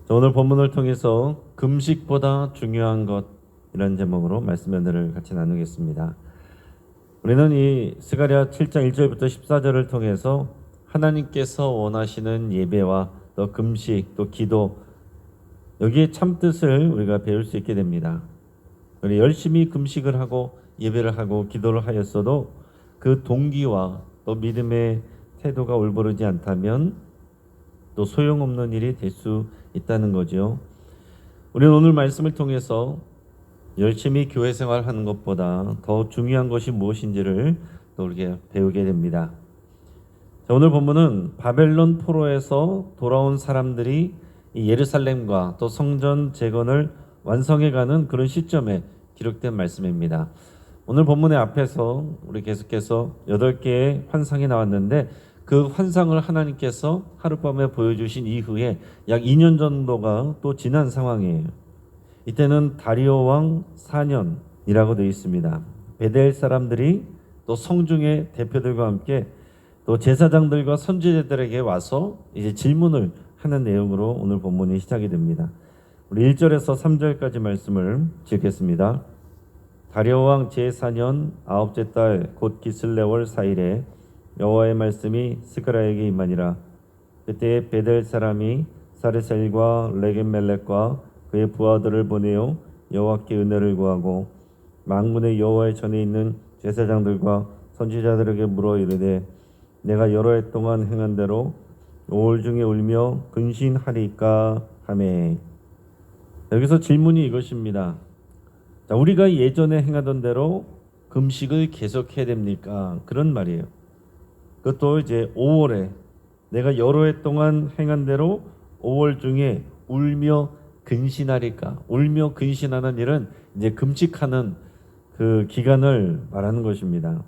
자, 오늘 본문을 통해서 금식보다 중요한 것이라는 제목으로 말씀 연대를 같이 나누겠습니다. 우리는 이 스가랴 7장 1절부터 14절을 통해서 하나님께서 원하시는 예배와 또 금식, 또 기도, 여기에 참뜻을 우리가 배울 수 있게 됩니다. 우리 열심히 금식을 하고 예배를 하고 기도를 하였어도 그 동기와 또 믿음의 태도가 올바르지 않다면 또 소용없는 일이 될 수 있다는 거죠. 우리는 오늘 말씀을 통해서 열심히 교회 생활하는 것보다 더 중요한 것이 무엇인지를 또 우리가 배우게 됩니다. 자, 오늘 본문은 바벨론 포로에서 돌아온 사람들이 이 예루살렘과 또 성전 재건을 완성해가는 그런 시점에 기록된 말씀입니다. 오늘 본문의 앞에서 우리 계속해서 8개의 환상이 나왔는데 그 환상을 하나님께서 하룻밤에 보여주신 이후에 약 2년 정도가 또 지난 상황이에요. 이때는 다리오 왕 4년이라고 되어 있습니다. 베델 사람들이 또 성중의 대표들과 함께 또 제사장들과 선지자들에게 와서 이제 질문을 하는 내용으로 오늘 본문이 시작이 됩니다. 우리 1절에서 3절까지 말씀을 읽겠습니다. 다리오 왕 제4년 9째 달 곧 기슬레월 4일에 여호와의 말씀이 스가랴에게 임하니라. 그때 베델 사람이 사르셀과 레겜멜렉과 그의 부하들을 보내어 여호와께 은혜를 구하고 만군의 여호와의 전에 있는 제사장들과 선지자들에게 물어 이르되 내가 여러 해 동안 행한 대로 5월 중에 울며 근신하리까 하매. 여기서 질문이 이것입니다. 자, 우리가 예전에 행하던 대로 금식을 계속해야 됩니까? 그런 말이에요. 그것도 이제 5월에 내가 여러 해 동안 행한 대로 5월 중에 울며 근신하리까? 울며 근신하는 일은 이제 금식하는 그 기간을 말하는 것입니다.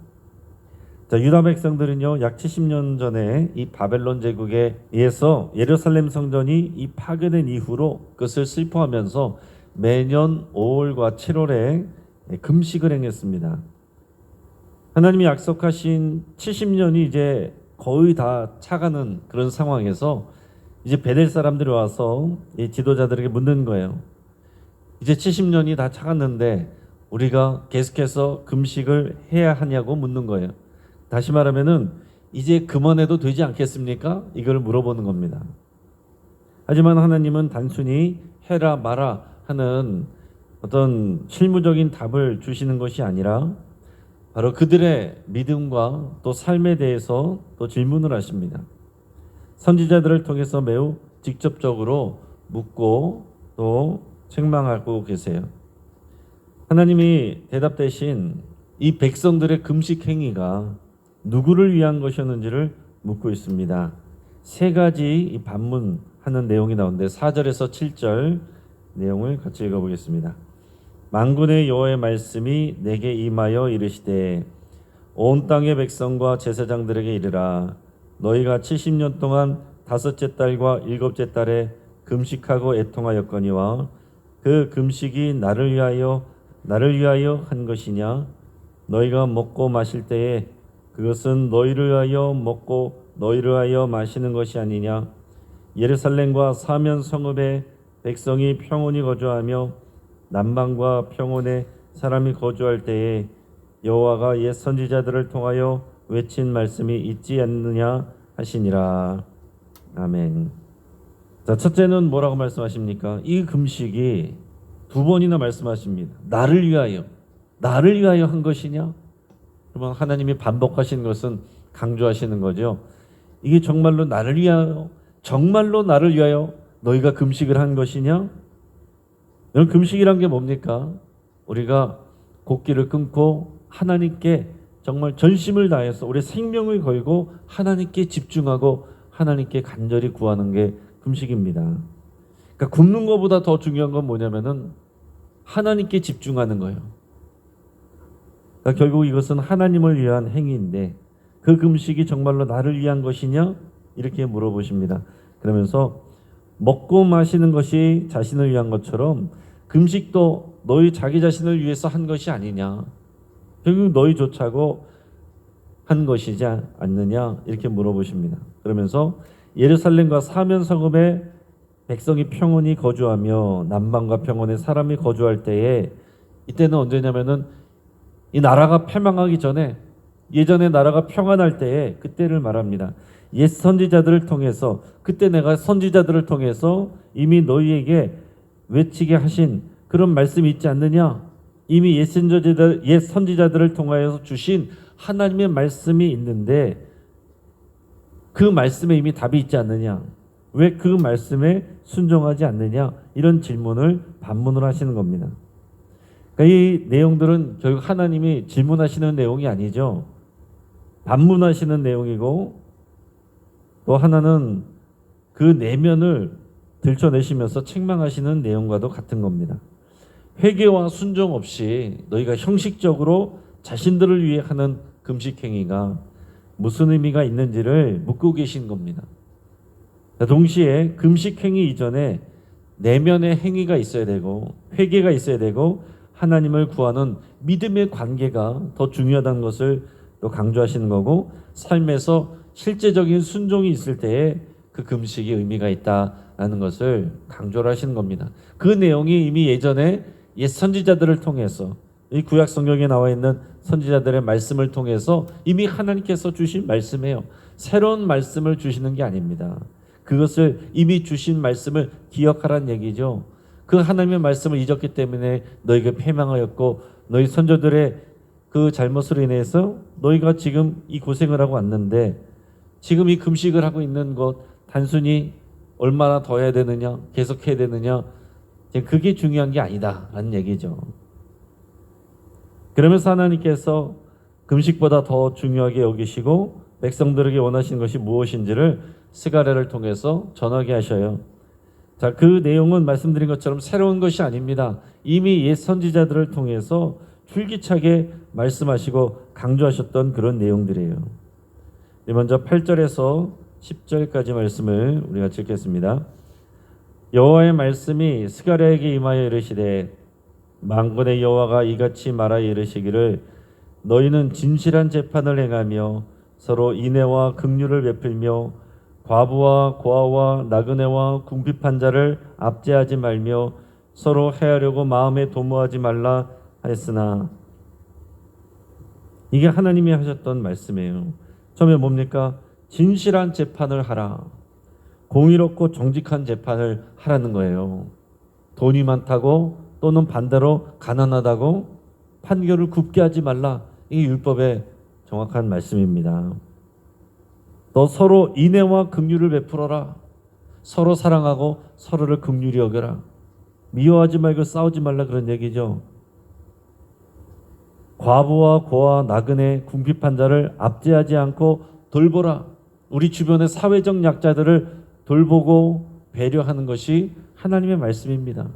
자, 유다 백성들은요, 약 70년 전에 이 바벨론 제국에 의해서 예루살렘 성전이 이 파괴된 이후로 그것을 슬퍼하면서 매년 5월과 7월에 금식을 행했습니다. 하나님이 약속하신 70년이 이제 거의 다 차가는 그런 상황에서 이제 베델 사람들이 와서 이 지도자들에게 묻는 거예요. 이제 70년이 다 차갔는데 우리가 계속해서 금식을 해야 하냐고 묻는 거예요. 다시 말하면은 이제 그만해도 되지 않겠습니까? 이걸 물어보는 겁니다. 하지만 하나님은 단순히 해라 마라 하는 어떤 실무적인 답을 주시는 것이 아니라 바로 그들의 믿음과 또 삶에 대해서 또 질문을 하십니다. 선지자들을 통해서 매우 직접적으로 묻고 또 책망하고 계세요. 하나님이 대답 대신 이 백성들의 금식 행위가 누구를 위한 것이었는지를 묻고 있습니다. 세 가지 이 반문하는 내용이 나오는데 4절에서 7절 내용을 같이 읽어보겠습니다. 만군의 여호와의 말씀이 내게 임하여 이르시되 온 땅의 백성과 제사장들에게 이르라. 너희가 70년 동안 5째 달과 7째 달에 금식하고 애통하였거니와 그 금식이 나를 위하여 한 것이냐? 너희가 먹고 마실 때에 그것은 너희를 위하여 먹고 너희를 위하여 마시는 것이 아니냐? 예루살렘과 사면 성읍에 백성이 평온히 거주하며 남방과 평온에 사람이 거주할 때에 여호와가 옛 선지자들을 통하여 외친 말씀이 있지 않느냐 하시니라. 아멘. 자, 첫째는 뭐라고 말씀하십니까? 이 금식이 2번이나 말씀하십니다. 나를 위하여 한 것이냐? 그러면 하나님이 반복하시는 것은 강조하시는 거죠. 이게 정말로 나를 위하여 너희가 금식을 한 것이냐? 여러분, 금식이란 게 뭡니까? 우리가 곡기를 끊고 하나님께 정말 전심을 다해서 우리 생명을 걸고 하나님께 집중하고 하나님께 간절히 구하는 게 금식입니다. 그러니까 굶는 것보다 더 중요한 건 뭐냐면은 하나님께 집중하는 거예요. 그러니까 결국 이것은 하나님을 위한 행위인데 그 금식이 정말로 나를 위한 것이냐? 이렇게 물어보십니다. 그러면서 먹고 마시는 것이 자신을 위한 것처럼 금식도 너희 자기 자신을 위해서 한 것이 아니냐? 결국 너희조차고 한 것이지 않느냐? 이렇게 물어보십니다. 그러면서 예루살렘과 사면 성읍에 백성이 평온히 거주하며 남방과 평원에 사람이 거주할 때에, 이때는 언제냐면은 이 나라가 패망하기 전에, 예전에 나라가 평안할 때에 그때를 말합니다. 옛 선지자들을 통해서, 그때 내가 선지자들을 통해서 이미 너희에게 외치게 하신 그런 말씀이 있지 않느냐? 이미 옛 선지자들을 통하여서 주신 하나님의 말씀이 있는데 그 말씀에 이미 답이 있지 않느냐? 왜 그 말씀에 순종하지 않느냐? 이런 질문을 반문을 하시는 겁니다. 그러니까 이 내용들은 결국 하나님이 질문하시는 내용이 아니죠. 반문하시는 내용이고, 또 하나는 그 내면을 들춰내시면서 책망하시는 내용과도 같은 겁니다. 회개와 순종 없이 너희가 형식적으로 자신들을 위해 하는 금식 행위가 무슨 의미가 있는지를 묻고 계신 겁니다. 동시에 금식 행위 이전에 내면의 행위가 있어야 되고, 회개가 있어야 되고, 하나님을 구하는 믿음의 관계가 더 중요하다는 것을 또 강조하시는 거고, 삶에서 실제적인 순종이 있을 때에 그 금식이 의미가 있다라는 것을 강조를 하시는 겁니다. 그 내용이 이미 예전에 옛 선지자들을 통해서, 이 구약 성경에 나와 있는 선지자들의 말씀을 통해서 이미 하나님께서 주신 말씀이에요. 새로운 말씀을 주시는 게 아닙니다. 그것을 이미 주신 말씀을 기억하라는 얘기죠. 그 하나님의 말씀을 잊었기 때문에 너희가 패망하였고, 너희 선조들의 그 잘못으로 인해서 너희가 지금 이 고생을 하고 왔는데, 지금 이 금식을 하고 있는 것 단순히 얼마나 더 해야 되느냐, 계속 해야 되느냐, 그게 중요한 게 아니다라는 얘기죠. 그러면서 하나님께서 금식보다 더 중요하게 여기시고 백성들에게 원하시는 것이 무엇인지를 스가랴를 통해서 전하게 하셔요. 자, 그 내용은 말씀드린 것처럼 새로운 것이 아닙니다. 이미 옛 선지자들을 통해서 줄기차게 말씀하시고 강조하셨던 그런 내용들이에요. 먼저 8절에서 10절까지 말씀을 우리가 읽겠습니다. 여호와의 말씀이 스가랴에게 임하여 이르시되, 만군의 여호와가 이같이 말하여 이르시기를, 너희는 진실한 재판을 행하며 서로 인애와 긍휼을 베풀며 과부와 고아와 나그네와 궁핍한 자를 압제하지 말며 서로 해하려고 마음에 도모하지 말라 하였으나. 이게 하나님이 하셨던 말씀이에요. 처음에 뭡니까? 진실한 재판을 하라. 공의롭고 정직한 재판을 하라는 거예요. 돈이 많다고 또는 반대로 가난하다고 판결을 굽게 하지 말라. 이게 율법의 정확한 말씀입니다. 또 서로 인애와 긍휼을 베풀어라. 서로 사랑하고 서로를 긍휼히 여겨라. 미워하지 말고 싸우지 말라, 그런 얘기죠. 과부와 고아 나그네 궁핍한 자를 압제하지 않고 돌보라. 우리 주변의 사회적 약자들을 돌보고 배려하는 것이 하나님의 말씀입니다.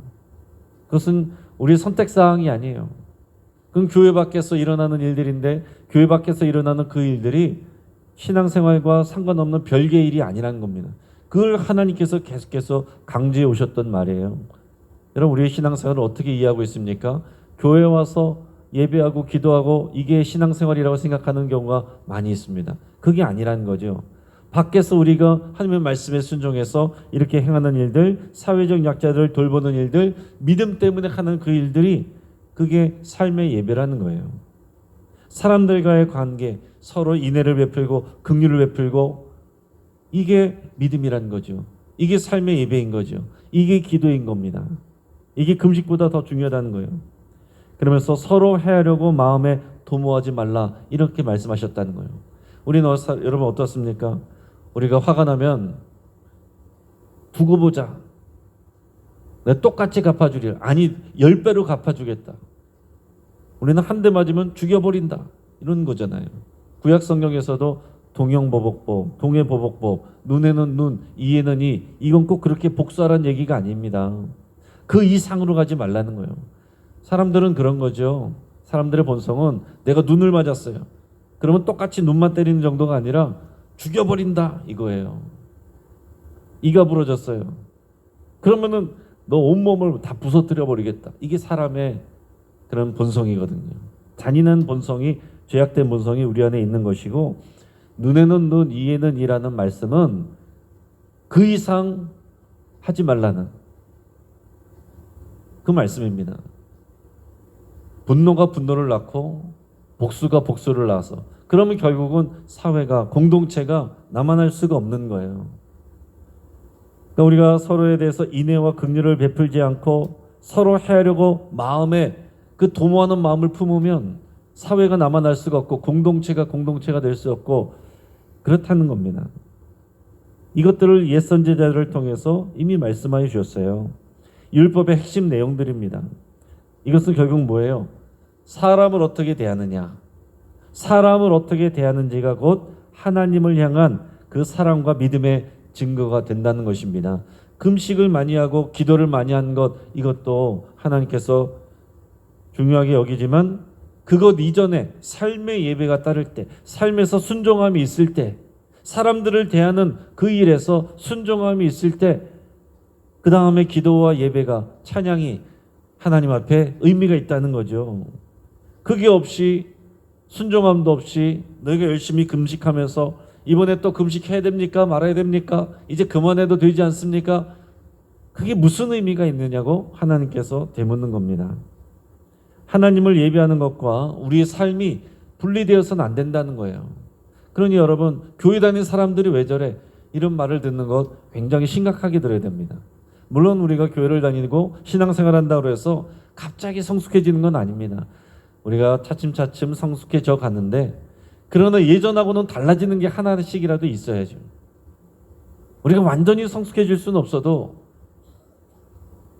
그것은 우리의 선택사항이 아니에요. 그건 교회 밖에서 일어나는 일들인데, 교회 밖에서 일어나는 그 일들이 신앙생활과 상관없는 별개의 일이 아니라는 겁니다. 그걸 하나님께서 계속해서 강조해 오셨던 말이에요. 여러분, 우리의 신앙생활을 어떻게 이해하고 있습니까? 교회에 와서 예배하고 기도하고 이게 신앙생활이라고 생각하는 경우가 많이 있습니다. 그게 아니라는 거죠. 밖에서 우리가 하나님의 말씀에 순종해서 이렇게 행하는 일들, 사회적 약자들을 돌보는 일들, 믿음 때문에 하는 그 일들이, 그게 삶의 예배라는 거예요. 사람들과의 관계, 서로 인애를 베풀고 긍휼을 베풀고, 이게 믿음이라는 거죠. 이게 삶의 예배인 거죠. 이게 기도인 겁니다. 이게 금식보다 더 중요하다는 거예요. 그러면서 서로 해하려고 마음에 도모하지 말라, 이렇게 말씀하셨다는 거예요. 우리는 여러분 어떻습니까? 우리가 화가 나면 두고 보자. 내가 똑같이 갚아주리라. 아니, 10배로 갚아주겠다. 우리는 한 대 맞으면 죽여버린다, 이런 거잖아요. 구약 성경에서도 동형보복법, 동해보복법, 눈에는 눈, 이에는 이, 이건 꼭 그렇게 복수하라는 얘기가 아닙니다. 그 이상으로 가지 말라는 거예요. 사람들은 그런 거죠. 사람들의 본성은 내가 눈을 맞았어요. 그러면 똑같이 눈만 때리는 정도가 아니라 죽여버린다, 이거예요. 이가 부러졌어요. 그러면은 너 온몸을 다 부서뜨려 버리겠다. 이게 사람의 그런 본성이거든요. 잔인한 본성이, 죄악된 본성이 우리 안에 있는 것이고, 눈에는 눈, 이에는 이라는 말씀은 그 이상 하지 말라는 그 말씀입니다. 분노가 분노를 낳고 복수가 복수를 낳아서 그러면 결국은 사회가 공동체가 남아날 수가 없는 거예요. 그러니까 우리가 서로에 대해서 인애와 긍휼을 베풀지 않고 서로 해하려고 마음에 그 도모하는 마음을 품으면 사회가 남아날 수가 없고 공동체가 될 수 없고 그렇다는 겁니다. 이것들을 옛 선지자들을 통해서 이미 말씀하여 주셨어요. 율법의 핵심 내용들입니다. 이것은 결국 뭐예요? 사람을 어떻게 대하느냐, 사람을 어떻게 대하는지가 곧 하나님을 향한 그 사랑과 믿음의 증거가 된다는 것입니다. 금식을 많이 하고 기도를 많이 한 것, 이것도 하나님께서 중요하게 여기지만 그것 이전에 삶의 예배가 따를 때, 삶에서 순종함이 있을 때, 사람들을 대하는 그 일에서 순종함이 있을 때, 그 다음에 기도와 예배가, 찬양이 하나님 앞에 의미가 있다는 거죠. 그게 없이, 순종함도 없이 너희가 열심히 금식하면서 이번에 또 금식해야 됩니까? 말아야 됩니까? 이제 그만해도 되지 않습니까? 그게 무슨 의미가 있느냐고 하나님께서 되묻는 겁니다. 하나님을 예배하는 것과 우리의 삶이 분리되어서는 안 된다는 거예요. 그러니 여러분, 교회 다니는 사람들이 왜 저래? 이런 말을 듣는 것 굉장히 심각하게 들어야 됩니다. 물론 우리가 교회를 다니고 신앙생활 한다고 해서 갑자기 성숙해지는 건 아닙니다. 우리가 차츰차츰 성숙해져 가는데, 그러나 예전하고는 달라지는 게 하나씩이라도 있어야죠. 우리가 완전히 성숙해질 수는 없어도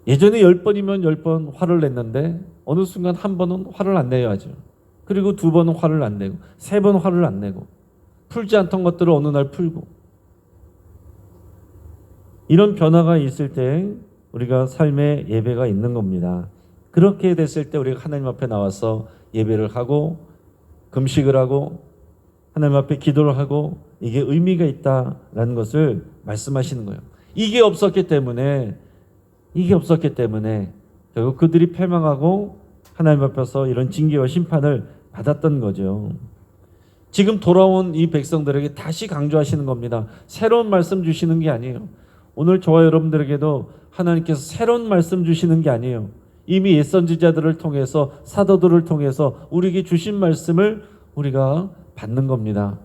예전에 10번이면 10번 화를 냈는데 어느 순간 한 번은 화를 안 내야죠. 그리고 2번은 화를 안 내고 3번 화를 안 내고 풀지 않던 것들을 어느 날 풀고, 이런 변화가 있을 때 우리가 삶의 예배가 있는 겁니다. 그렇게 됐을 때 우리가 하나님 앞에 나와서 예배를 하고 금식을 하고 하나님 앞에 기도를 하고 이게 의미가 있다라는 것을 말씀하시는 거예요. 이게 없었기 때문에 결국 그들이 패망하고 하나님 앞에서 이런 징계와 심판을 받았던 거죠. 지금 돌아온 이 백성들에게 다시 강조하시는 겁니다. 새로운 말씀 주시는 게 아니에요. 오늘 저와 여러분들에게도 하나님께서 새로운 말씀 주시는 게 아니에요. 이미 옛 선지자들을 통해서, 사도들을 통해서 우리에게 주신 말씀을 우리가 받는 겁니다.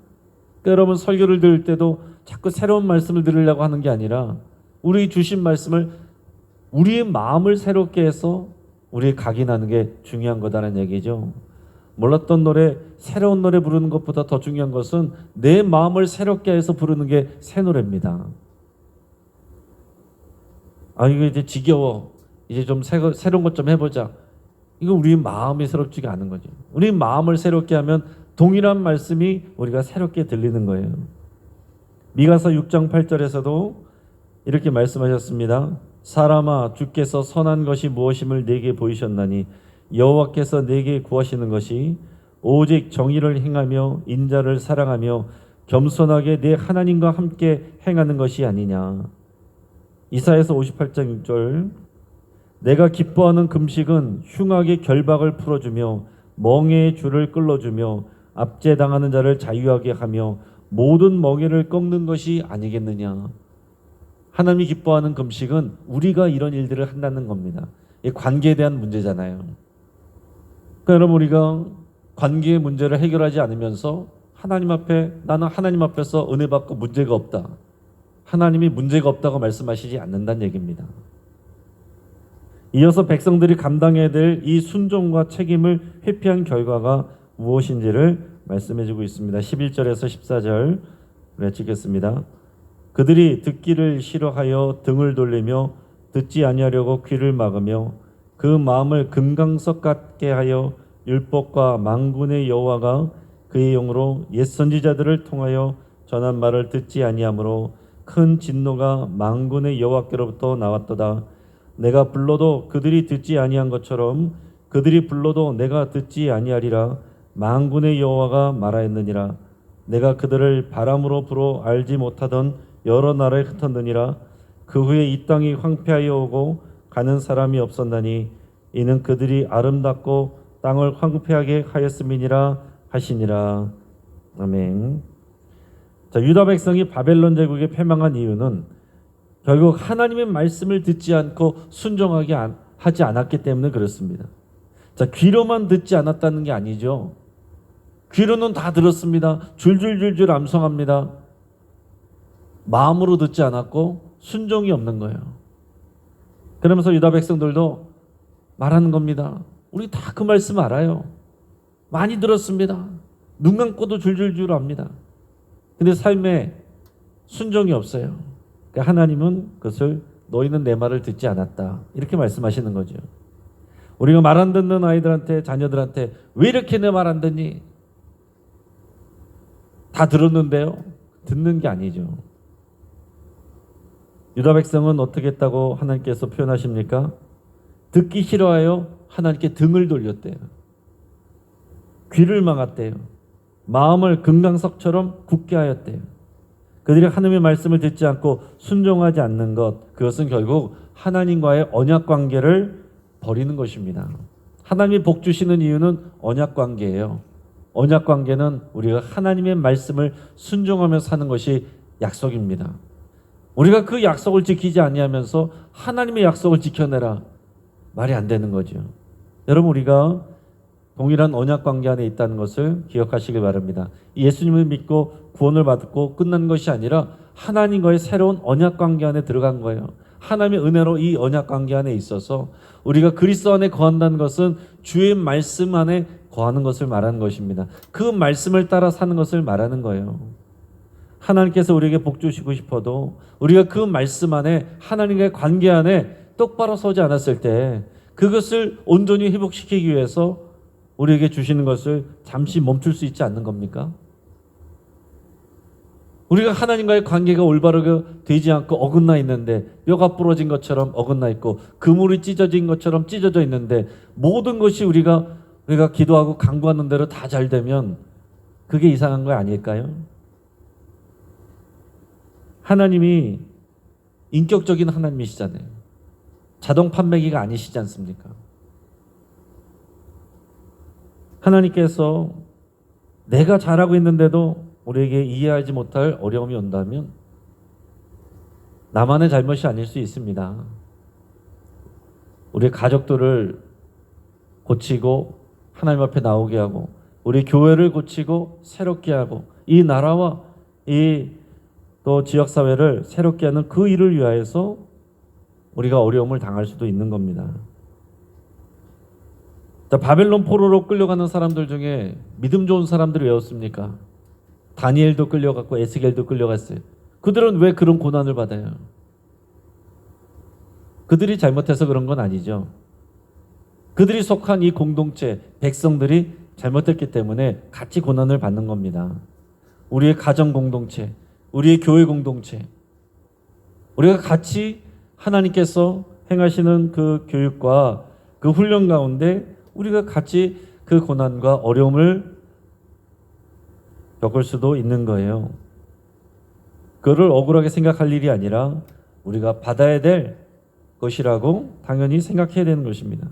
그러니까 여러분, 설교를 들을 때도 자꾸 새로운 말씀을 들으려고 하는 게 아니라 우리 주신 말씀을, 우리의 마음을 새롭게 해서 우리의 각인하는 게 중요한 거다라는 얘기죠. 몰랐던 노래, 새로운 노래 부르는 것보다 더 중요한 것은 내 마음을 새롭게 해서 부르는 게 새 노래입니다. 아, 이거 이제 지겨워, 이제 좀 새로운 것 좀 해보자. 이거 우리 마음이 새롭지가 않은 거죠. 우리 마음을 새롭게 하면 동일한 말씀이 우리가 새롭게 들리는 거예요. 미가서 6장 8절에서도 이렇게 말씀하셨습니다. 사람아, 주께서 선한 것이 무엇임을 내게 보이셨나니 여호와께서 내게 구하시는 것이 오직 정의를 행하며 인자를 사랑하며 겸손하게 내 하나님과 함께 행하는 것이 아니냐. 이사야서 58장 6절, 내가 기뻐하는 금식은 흉악의 결박을 풀어주며 멍에의 줄을 끌어주며 압제당하는 자를 자유하게 하며 모든 멍에를 꺾는 것이 아니겠느냐. 하나님이 기뻐하는 금식은 우리가 이런 일들을 한다는 겁니다. 이 관계에 대한 문제잖아요. 그러니까 여러분, 우리가 관계의 문제를 해결하지 않으면서 하나님 앞에, 나는 하나님 앞에서 은혜 받고 문제가 없다, 하나님이 문제가 없다고 말씀하시지 않는다는 얘기입니다. 이어서 백성들이 감당해야 될 이 순종과 책임을 회피한 결과가 무엇인지를 말씀해주고 있습니다. 11절에서 14절 읽겠습니다. 그들이 듣기를 싫어하여 등을 돌리며 듣지 아니하려고 귀를 막으며 그 마음을 금강석 같게 하여 율법과 만군의 여호와가 그의 영으로 옛 선지자들을 통하여 전한 말을 듣지 아니하므로 큰 진노가 만군의 여호와께로부터 나왔도다. 내가 불러도 그들이 듣지 아니한 것처럼 그들이 불러도 내가 듣지 아니하리라. 만군의 여호와가 말하였느니라. 내가 그들을 바람으로 불어 알지 못하던 여러 나라에 흩었느니라. 그 후에 이 땅이 황폐하여 오고 가는 사람이 없었나니 이는 그들이 아름답고 땅을 황폐하게 하였음이니라 하시니라. 아멘. 자, 유다 백성이 바벨론 제국에 패망한 이유는 결국 하나님의 말씀을 듣지 않고 순종하게 하지 않았기 때문에 그렇습니다. 자, 귀로만 듣지 않았다는 게 아니죠. 귀로는 다 들었습니다. 줄줄줄줄 암송합니다. 마음으로 듣지 않았고 순종이 없는 거예요. 그러면서 유다 백성들도 말하는 겁니다. 우리 다 그 말씀 알아요. 많이 들었습니다. 눈 감고도 줄줄줄 압니다. 근데 삶에 순종이 없어요. 그러니까 하나님은 그것을 너희는 내 말을 듣지 않았다, 이렇게 말씀하시는 거죠. 우리가 말 안 듣는 아이들한테, 자녀들한테 왜 이렇게 내 말 안 듣니? 다 들었는데요. 듣는 게 아니죠. 유다 백성은 어떻게 했다고 하나님께서 표현하십니까? 듣기 싫어하여 하나님께 등을 돌렸대요. 귀를 막았대요. 마음을 금강석처럼 굳게 하였대요. 그들이 하나님의 말씀을 듣지 않고 순종하지 않는 것, 그것은 결국 하나님과의 언약 관계를 버리는 것입니다. 하나님이 복 주시는 이유는 언약 관계예요. 언약 관계는 우리가 하나님의 말씀을 순종하며 사는 것이 약속입니다. 우리가 그 약속을 지키지 아니하면서 하나님의 약속을 지켜내라, 말이 안 되는 거죠. 여러분, 우리가 동일한 언약 관계 안에 있다는 것을 기억하시길 바랍니다. 예수님을 믿고 구원을 받고 끝난 것이 아니라 하나님과의 새로운 언약 관계 안에 들어간 거예요. 하나님의 은혜로 이 언약 관계 안에 있어서 우리가 그리스도 안에 거한다는 것은 주의 말씀 안에 거하는 것을 말하는 것입니다. 그 말씀을 따라 사는 것을 말하는 거예요. 하나님께서 우리에게 복 주시고 싶어도 우리가 그 말씀 안에, 하나님과의 관계 안에 똑바로 서지 않았을 때 그것을 온전히 회복시키기 위해서 우리에게 주시는 것을 잠시 멈출 수 있지 않는 겁니까? 우리가 하나님과의 관계가 올바르게 되지 않고 어긋나 있는데, 뼈가 부러진 것처럼 어긋나 있고 그물이 찢어진 것처럼 찢어져 있는데, 모든 것이 우리가 기도하고 간구하는 대로 다 잘 되면 그게 이상한 거 아닐까요? 하나님이 인격적인 하나님이시잖아요. 자동 판매기가 아니시지 않습니까? 하나님께서 내가 잘하고 있는데도 우리에게 이해하지 못할 어려움이 온다면 나만의 잘못이 아닐 수 있습니다. 우리 가족들을 고치고 하나님 앞에 나오게 하고, 우리 교회를 고치고 새롭게 하고, 이 나라와 이 또 지역사회를 새롭게 하는 그 일을 위하여서 우리가 어려움을 당할 수도 있는 겁니다. 자, 바벨론 포로로 끌려가는 사람들 중에 믿음 좋은 사람들이 왜 없습니까? 다니엘도 끌려갔고 에스겔도 끌려갔어요. 그들은 왜 그런 고난을 받아요? 그들이 잘못해서 그런 건 아니죠. 그들이 속한 이 공동체, 백성들이 잘못했기 때문에 같이 고난을 받는 겁니다. 우리의 가정 공동체, 우리의 교회 공동체, 우리가 같이 하나님께서 행하시는 그 교육과 그 훈련 가운데 우리가 같이 그 고난과 어려움을 겪을 수도 있는 거예요. 그거를 억울하게 생각할 일이 아니라 우리가 받아야 될 것이라고 당연히 생각해야 되는 것입니다.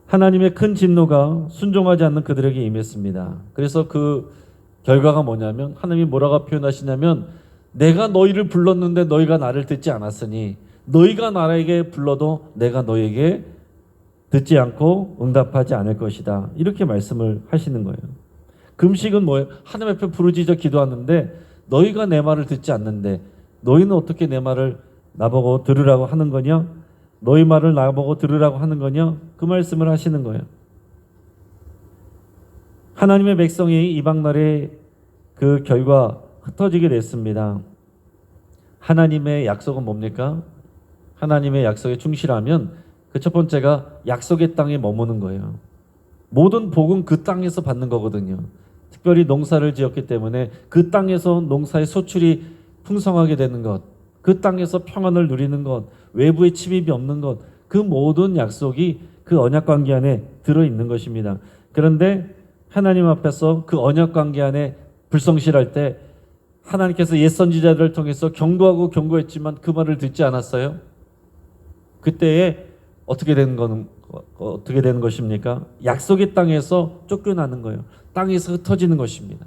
하나님의 큰 진노가 순종하지 않는 그들에게 임했습니다. 그래서 그 결과가 뭐냐면, 하나님이 뭐라고 표현하시냐면, 내가 너희를 불렀는데 너희가 나를 듣지 않았으니 너희가 나에게 불러도 내가 너희에게 듣지 않고 응답하지 않을 것이다, 이렇게 말씀을 하시는 거예요. 금식은 뭐예요? 하나님 앞에 부르짖어 기도하는데 너희가 내 말을 듣지 않는데 너희는 어떻게 내 말을 나보고 들으라고 하는 거냐? 너희 말을 나보고 들으라고 하는 거냐? 그 말씀을 하시는 거예요. 하나님의 백성이 이방 나라의 그 결과 흩어지게 됐습니다. 하나님의 약속은 뭡니까? 하나님의 약속에 충실하면 그 첫 번째가 약속의 땅에 머무는 거예요. 모든 복은 그 땅에서 받는 거거든요. 특별히 농사를 지었기 때문에 그 땅에서 농사의 소출이 풍성하게 되는 것, 그 땅에서 평안을 누리는 것, 외부의 침입이 없는 것, 그 모든 약속이 그 언약 관계 안에 들어있는 것입니다. 그런데 하나님 앞에서 그 언약 관계 안에 불성실할 때 하나님께서 옛 선지자들을 통해서 경고하고 경고했지만 그 말을 듣지 않았어요. 그때에 어떻게 되는 것입니까? 약속의 땅에서 쫓겨나는 거예요. 땅에서 흩어지는 것입니다.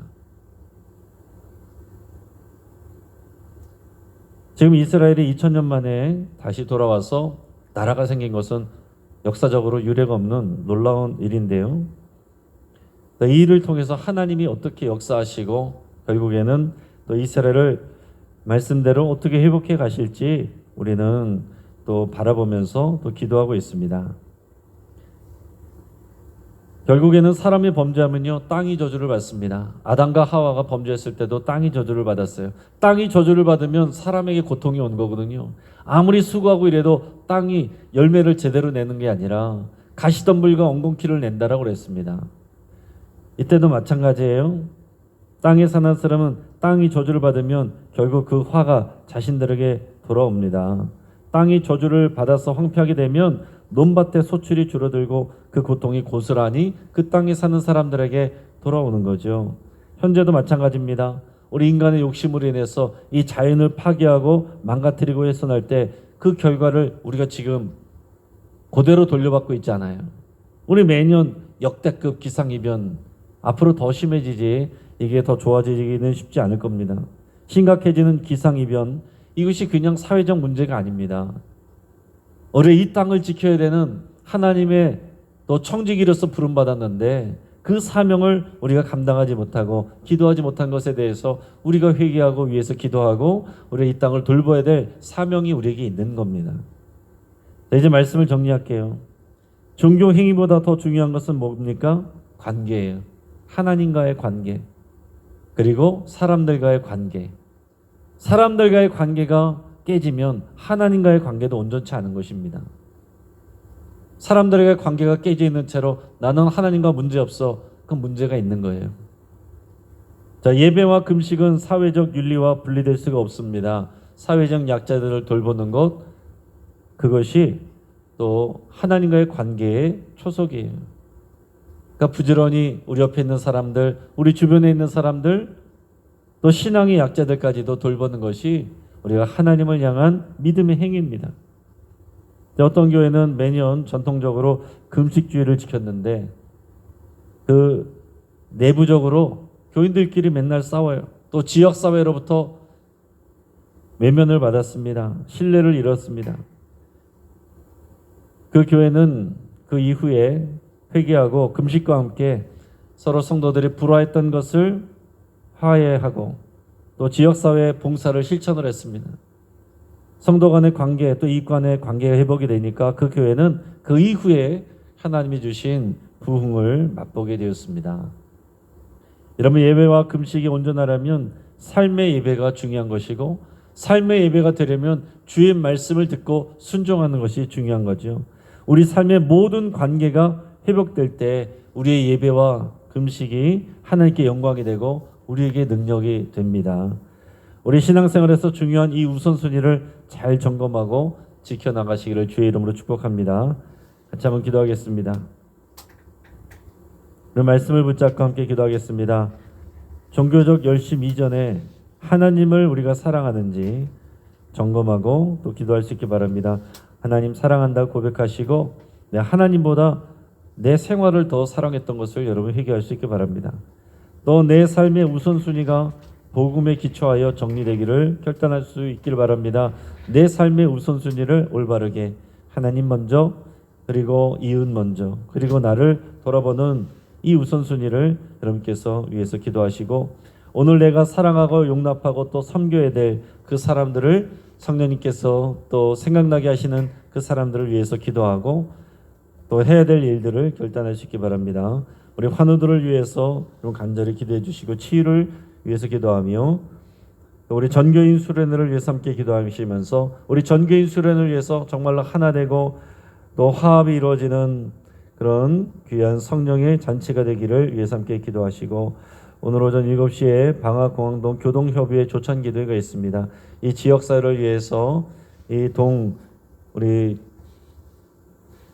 지금 이스라엘이 2000년 만에 다시 돌아와서 나라가 생긴 것은 역사적으로 유례가 없는 놀라운 일인데요. 이 일을 통해서 하나님이 어떻게 역사하시고 결국에는 또 이스라엘을 말씀대로 어떻게 회복해 가실지 우리는 또 바라보면서 또 기도하고 있습니다. 결국에는 사람이 범죄하면요, 땅이 저주를 받습니다. 아담과 하와가 범죄했을 때도 땅이 저주를 받았어요. 땅이 저주를 받으면 사람에게 고통이 온 거거든요. 아무리 수고하고 이래도 땅이 열매를 제대로 내는 게 아니라 가시덤불과 엉겅퀴를 낸다라고 그랬습니다. 이때도 마찬가지예요. 땅에 사는 사람은 땅이 저주를 받으면 결국 그 화가 자신들에게 돌아옵니다. 땅이 저주를 받아서 황폐하게 되면 논밭의 소출이 줄어들고 그 고통이 고스란히 그 땅에 사는 사람들에게 돌아오는 거죠. 현재도 마찬가지입니다. 우리 인간의 욕심으로 인해서 이 자연을 파괴하고 망가뜨리고 훼손할 때 그 결과를 우리가 지금 그대로 돌려받고 있잖아요. 우리 매년 역대급 기상이변 앞으로 더 심해지지 이게 더 좋아지기는 쉽지 않을 겁니다. 심각해지는 기상이변, 이것이 그냥 사회적 문제가 아닙니다. 우리 이 땅을 지켜야 되는 하나님의 또 청지기로서 부름받았는데 그 사명을 우리가 감당하지 못하고 기도하지 못한 것에 대해서 우리가 회개하고 위해서 기도하고 우리 이 땅을 돌봐야 될 사명이 우리에게 있는 겁니다. 이제 말씀을 정리할게요. 종교 행위보다 더 중요한 것은 뭡니까? 관계예요. 하나님과의 관계, 그리고 사람들과의 관계. 사람들과의 관계가 깨지면 하나님과의 관계도 온전치 않은 것입니다. 사람들과의 관계가 깨져 있는 채로 나는 하나님과 문제없어, 그건 문제가 있는 거예요. 자, 예배와 금식은 사회적 윤리와 분리될 수가 없습니다. 사회적 약자들을 돌보는 것, 그것이 또 하나님과의 관계의 초석이에요. 그러니까 부지런히 우리 옆에 있는 사람들, 우리 주변에 있는 사람들, 또 신앙의 약자들까지도 돌보는 것이 우리가 하나님을 향한 믿음의 행위입니다. 어떤 교회는 매년 전통적으로 금식주의를 지켰는데 그 내부적으로 교인들끼리 맨날 싸워요. 또 지역사회로부터 외면을 받았습니다. 신뢰를 잃었습니다. 그 교회는 그 이후에 회개하고 금식과 함께 서로 성도들이 불화했던 것을 화해하고 또 지역사회 봉사를 실천을 했습니다. 성도 간의 관계, 또 이익 간의 관계가 회복이 되니까 그 교회는 그 이후에 하나님이 주신 부흥을 맛보게 되었습니다. 여러분, 예배와 금식이 온전하려면 삶의 예배가 중요한 것이고, 삶의 예배가 되려면 주의 말씀을 듣고 순종하는 것이 중요한 거죠. 우리 삶의 모든 관계가 회복될 때 우리의 예배와 금식이 하나님께 영광이 되고 우리에게 능력이 됩니다. 우리 신앙생활에서 중요한 이 우선순위를 잘 점검하고 지켜나가시기를 주의 이름으로 축복합니다. 같이 한번 기도하겠습니다. 그 말씀을 붙잡고 함께 기도하겠습니다. 종교적 열심 이전에 하나님을 우리가 사랑하는지 점검하고 또 기도할 수 있기 바랍니다. 하나님 사랑한다고 고백하시고 하나님보다 내 생활을 더 사랑했던 것을 여러분 회개할 수 있기 바랍니다. 또 내 삶의 우선순위가 복음에 기초하여 정리되기를 결단할 수 있기를 바랍니다. 내 삶의 우선순위를 올바르게 하나님 먼저, 그리고 이웃 먼저, 그리고 나를 돌아보는 이 우선순위를 여러분께서 위해서 기도하시고, 오늘 내가 사랑하고 용납하고 또 섬겨야 될 그 사람들을 성령님께서 또 생각나게 하시는 그 사람들을 위해서 기도하고 또 해야 될 일들을 결단할 수 있기 바랍니다. 우리 환우들을 위해서 간절히 기도해 주시고 치유를 위해서 기도하며 또 우리 전교인 수련회를 위해서 함께 기도하시면서 우리 전교인 수련회를 위해서 정말로 하나 되고 또 화합이 이루어지는 그런 귀한 성령의 잔치가 되기를 위해서 함께 기도하시고, 오늘 오전 7시에 방화공항동 교동협의회 조찬기도회가 있습니다. 이 지역사회를 위해서 우리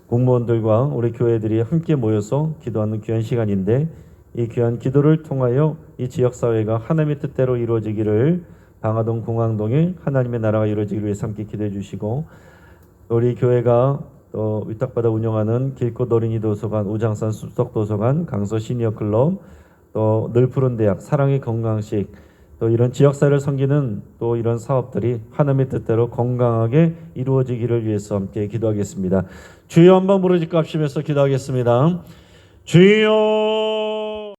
공무원들과 우리 교회들이 함께 모여서 기도하는 귀한 시간인데, 이 귀한 기도를 통하여 이 지역사회가 하나님의 뜻대로 이루어지기를, 방화동 공항동에 하나님의 나라가 이루어지기를 위해서 함께 기도해 주시고, 우리 교회가 또 위탁받아 운영하는 길꽃 어린이 도서관, 우장산 숲속 도서관, 강서 시니어 클럽, 또 늘푸른 대학, 사랑의 건강식, 또 이런 지역사회를 섬기는 또 이런 사업들이 하나님의 뜻대로 건강하게 이루어지기를 위해서 함께 기도하겠습니다. 주여 한번 부르짖고 합심해서 기도하겠습니다. 주여